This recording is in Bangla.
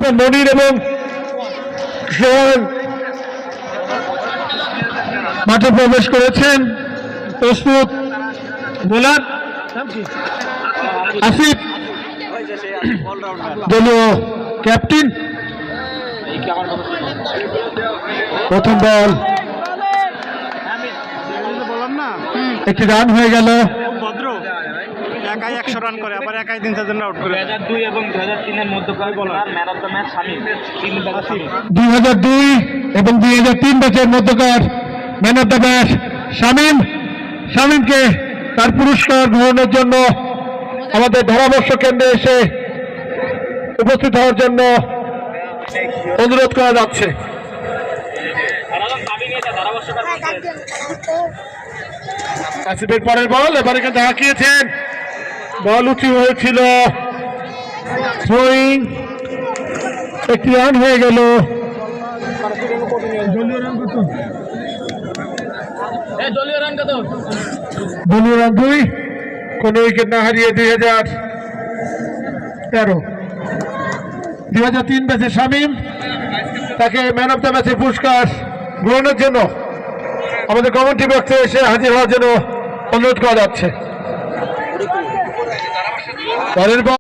মনির এবং সোহান মাঠে প্রবেশ করেছেন। প্রস্তুত বোলার আসিফ, দলীয় ক্যাপ্টেন। প্রথম বল, একটি রান হয়ে গেল। একাই 100 রান করে, আবার একাই 3-4 জন আউট করে। 2002 এবং 2003 এর মধ্যকার বলার man of the match Shamim. 2002 এবং 2003 ব্যাচের মধ্যকার man of the match Shamim. শামীমকে তার পুরস্কার গ্রহণের জন্য আমাদের ধারাবর্ষ কেন্দ্রে এসে উপস্থিত হওয়ার জন্য অনুরোধ করা যাচ্ছে। আসিফের পরের বল, এবার এখানে হাঁকিয়েছেন, বল উঁচু হয়েছিল, থ্রোয়িং, একটি রান হয়ে গেল। দলীয় রান 2, কোন উইকেট না হারিয়ে 2003 ব্যাচে শামীম, তাকে ম্যান অফ দ্য ম্যাচের পুরস্কার গ্রহণের জন্য আমাদের কমিটি বক্সে এসে হাজির হওয়ার জন্য অনুরোধ করা যাচ্ছে। পরের বল